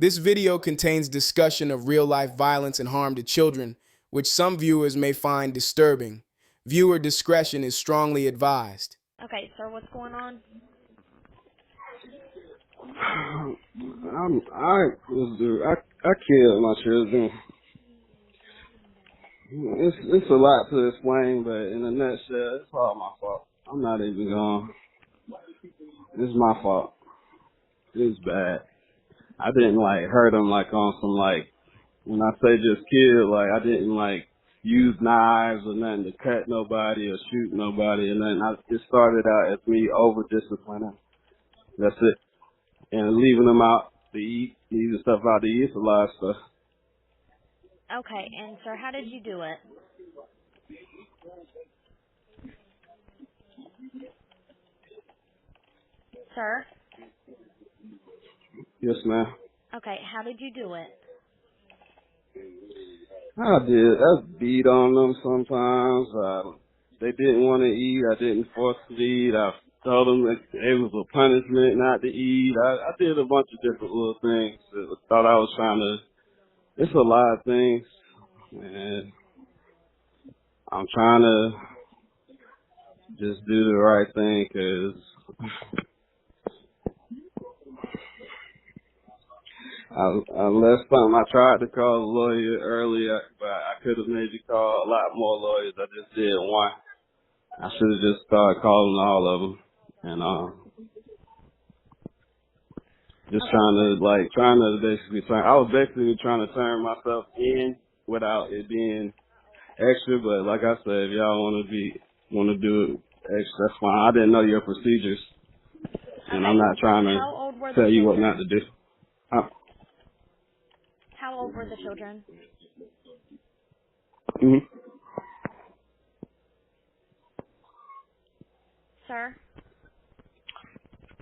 This video contains discussion of real-life violence and harm to children, which some viewers may find disturbing. Viewer discretion is strongly advised. Okay, sir, what's going on? I killed my children. It's a lot to explain, but in a nutshell, it's all my fault. I'm not even going. It's my fault. It's bad. I didn't hurt them on some when I say just kill, I didn't use knives or nothing to cut nobody or shoot nobody or nothing. It started out as me over disciplining. That's it. And leaving them out to eat, leaving stuff out to eat, it's a lot of stuff. Okay, and sir, how did you do it? Sir? Yes, ma'am. Okay, how did you do it? I beat on them sometimes. They didn't want to eat. I didn't force them to eat. I told them that it was a punishment not to eat. I did a bunch of different little things. I thought I was trying to. It's a lot of things, and I'm trying to just do the right thing because I left something. I tried to call a lawyer earlier, but I could have maybe called a lot more lawyers. I just did one. I should have just started calling all of them, and just trying to basically turn. I was basically trying to turn myself in without it being extra. But like I said, if y'all want to do it extra, that's fine. I didn't know your procedures, and I'm not trying to tell you what not to do. How old were the children? Mm-hmm. Sir?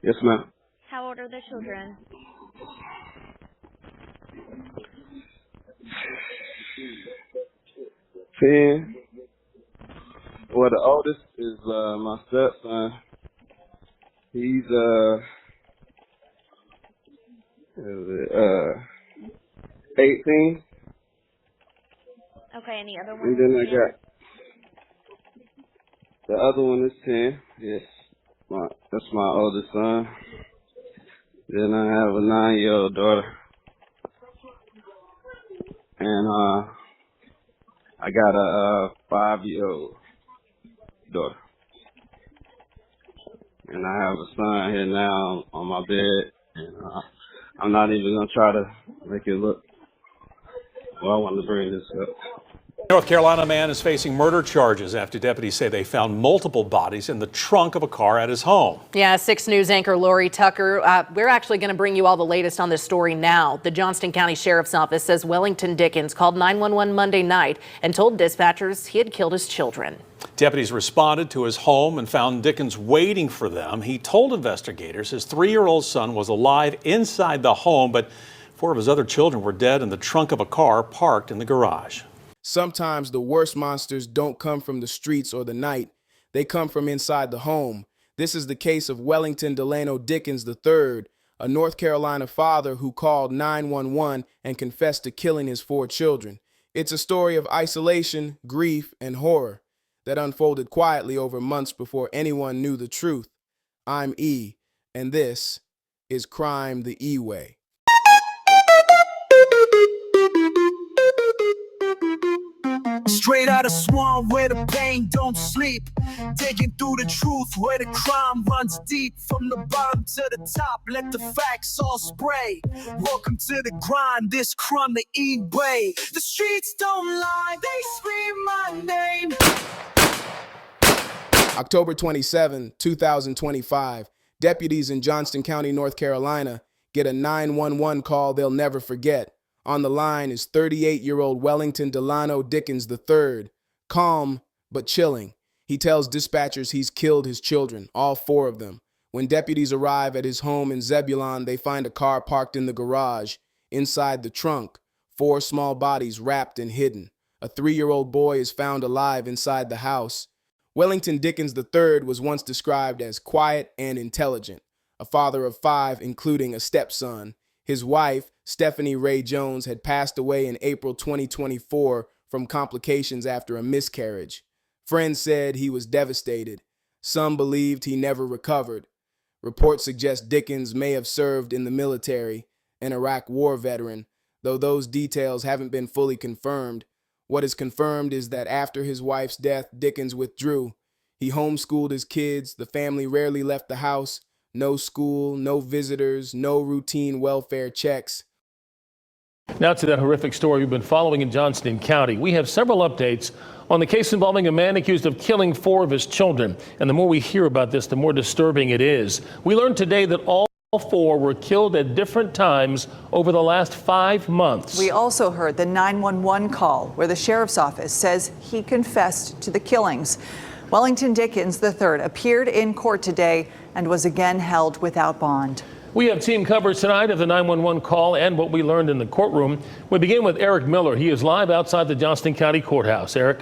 Yes, ma'am. How old are the children? 10. Well, the oldest is my stepson. He's 18. Okay, and the other one? And then I got the other one is 10. Yes, that's my oldest son. Then I have a 9-year-old daughter, and I got a 5-year-old daughter, and I have a son here now on my bed, and I'm not even gonna try to make it look. Well, I wanted to bring this up. North Carolina man is facing murder charges after deputies say they found multiple bodies in the trunk of a car at his home. Yeah, 6 News anchor Lori Tucker. We're actually going to bring you all the latest on this story now. The Johnston County Sheriff's Office says Wellington Dickens called 911 Monday night and told dispatchers he had killed his children. Deputies responded to his home and found Dickens waiting for them. He told investigators his 3-year-old son was alive inside the home, but 4 of his other children were dead in the trunk of a car parked in the garage. Sometimes the worst monsters don't come from the streets or the night. They come from inside the home. This is the case of Wellington Delano Dickens III, a North Carolina father who called 911 and confessed to killing his 4 children. It's a story of isolation, grief, and horror that unfolded quietly over months before anyone knew the truth. I'm E, and this is Crime The Eway. Straight out of swamp where the pain don't sleep, digging through the truth where the crime runs deep. From the bottom to the top, let the facts all spray. Welcome to the grind, this Crime The Eway. The streets don't lie, they scream my name. October 27, 2025, deputies in Johnston County, North Carolina, get a 911 call they'll never forget. On the line is 38-year-old Wellington Delano Dickens III. Calm, but chilling. He tells dispatchers he's killed his children, all 4 of them. When deputies arrive at his home in Zebulon, they find a car parked in the garage. Inside the trunk, 4 small bodies wrapped and hidden. A 3-year-old boy is found alive inside the house. Wellington Dickens III was once described as quiet and intelligent, a father of 5, including a stepson. His wife, Stephanie Ray Jones, had passed away in April 2024 from complications after a miscarriage. Friends said he was devastated. Some believed he never recovered. Reports suggest Dickens may have served in the military, an Iraq war veteran, though those details haven't been fully confirmed. What is confirmed is that after his wife's death, Dickens withdrew. He homeschooled his kids, the family rarely left the house, no school, no visitors, no routine welfare checks. Now to that horrific story we've been following in Johnston County. We have several updates on the case involving a man accused of killing 4 of his children. And the more we hear about this, the more disturbing it is. We learned today that all 4 were killed at different times over the last 5 months. We also heard the 911 call where the sheriff's office says he confessed to the killings. Wellington Dickens III appeared in court today and was again held without bond. We have team coverage tonight of the 911 call and what we learned in the courtroom. We begin with Eric Miller. He is live outside the Johnston County Courthouse. Eric.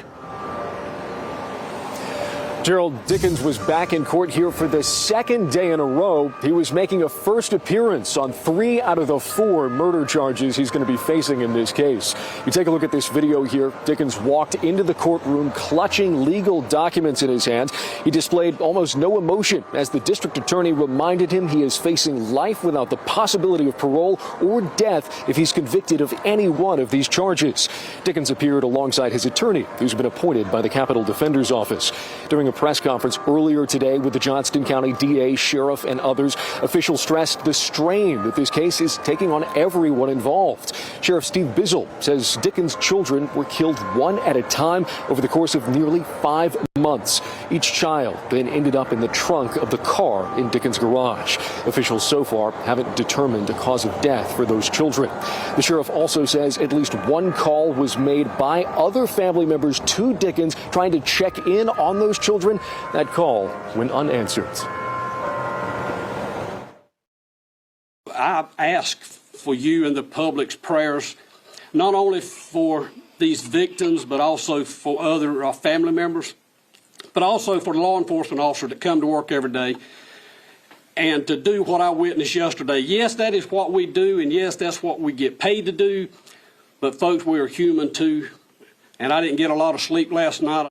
Gerald, Dickens was back in court here for the second day in a row. He was making a first appearance on 3 out of the 4 murder charges he's going to be facing in this case. You take a look at this video here. Dickens walked into the courtroom clutching legal documents in his hands. He displayed almost no emotion as the district attorney reminded him he is facing life without the possibility of parole or death if he's convicted of any one of these charges. Dickens appeared alongside his attorney, who's been appointed by the Capitol Defender's Office. During a press conference earlier today with the Johnston County DA, sheriff, and others, officials stressed the strain that this case is taking on everyone involved. Sheriff Steve Bizzle says Dickens' children were killed one at a time over the course of nearly 5 months. Each child then ended up in the trunk of the car in Dickens' garage. Officials so far haven't determined a cause of death for those children. The sheriff also says at least 1 call was made by other family members to Dickens trying to check in on those children. That call went unanswered. I ask for you and the public's prayers, not only for these victims, but also for other family members, but also for the law enforcement officers that come to work every day and to do what I witnessed yesterday. Yes, that is what we do, and yes, that's what we get paid to do, but folks, we are human too, and I didn't get a lot of sleep last night.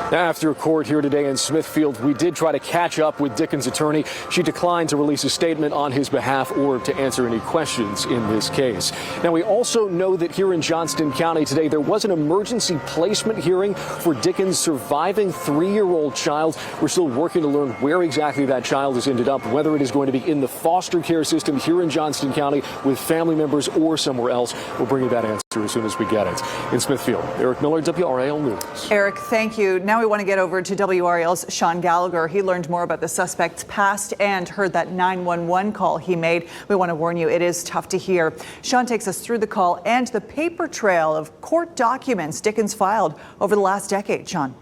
After court here today in Smithfield, we did try to catch up with Dickens' attorney. She declined to release a statement on his behalf or to answer any questions in this case. Now, we also know that here in Johnston County today, there was an emergency placement hearing for Dickens' surviving 3-year-old child. We're still working to learn where exactly that child has ended up, whether it is going to be in the foster care system here in Johnston County with family members or somewhere else. We'll bring you that answer as soon as we get it. In Smithfield, Eric Miller, WRAL News. Eric, thank you. Now we want to get over to WRAL's Sean Gallagher. He learned more about the suspect's past and heard that 911 call he made. We want to warn you, it is tough to hear. Sean takes us through the call and the paper trail of court documents Dickens filed over the last decade. Sean.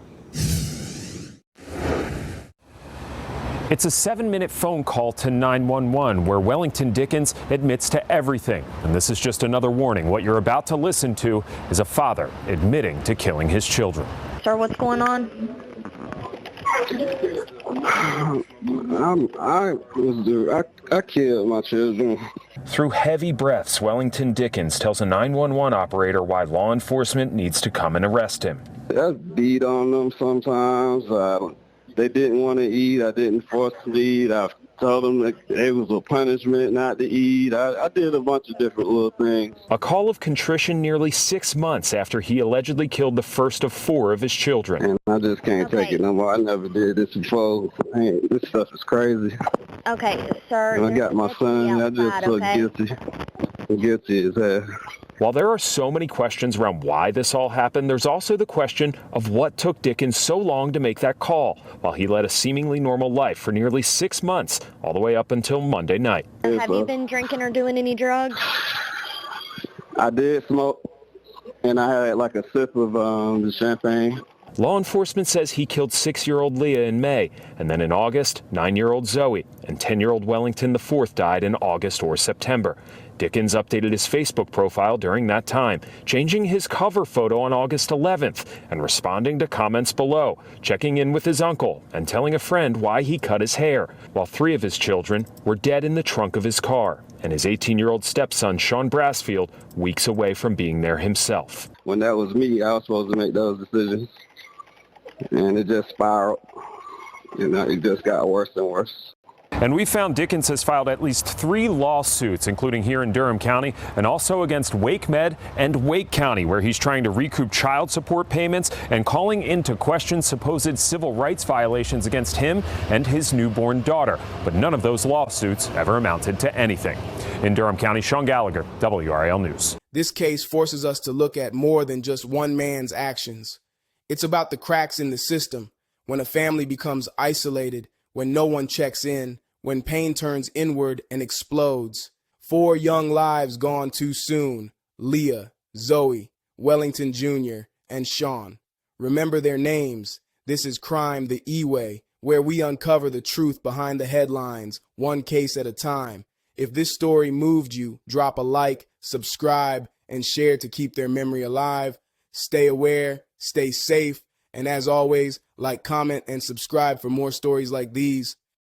It's a 7-minute phone call to 911 where Wellington Dickens admits to everything. And this is just another warning. What you're about to listen to is a father admitting to killing his children. Sir, what's going on? I killed my children. Through heavy breaths, Wellington Dickens tells a 911 operator why law enforcement needs to come and arrest him. I beat on them sometimes. They didn't want to eat. I didn't force them to eat. I told them that it was a punishment not to eat. I did a bunch of different little things. A call of contrition nearly 6 months after he allegedly killed the first of 4 of his children. And I just can't take it no more. I never did this before. This stuff is crazy. Okay, sir. And I got my son. I just feel guilty. Guilty as hell. While there are so many questions around why this all happened, there's also the question of what took Dickens so long to make that call, while he led a seemingly normal life for nearly 6 months, all the way up until Monday night. Have you been drinking or doing any drugs? I did smoke, and I had like a sip of the champagne. Law enforcement says he killed 6-year-old Leah in May, and then in August, 9-year-old Zoe, and 10-year-old Wellington IV died in August or September. Dickens updated his Facebook profile during that time, changing his cover photo on August 11th and responding to comments below, checking in with his uncle and telling a friend why he cut his hair, while 3 of his children were dead in the trunk of his car, and his 18-year-old stepson, Sean Brassfield, weeks away from being there himself. When that was me, I was supposed to make those decisions, and it just spiraled. It just got worse and worse. And we found Dickens has filed at least 3 lawsuits, including here in Durham County and also against Wake Med and Wake County, where he's trying to recoup child support payments and calling into question supposed civil rights violations against him and his newborn daughter. But none of those lawsuits ever amounted to anything. In Durham County, Sean Gallagher, WRAL News. This case forces us to look at more than just one man's actions. It's about the cracks in the system, when a family becomes isolated, when no one checks in, when pain turns inward and explodes. 4 young lives gone too soon: Leah, Zoe, Wellington Jr., and Sean. Remember their names. This is Crime The Eway, where we uncover the truth behind the headlines, one case at a time. If this story moved you, drop a like, subscribe, and share to keep their memory alive. Stay aware, stay safe, and as always, like, comment, and subscribe for more stories like these.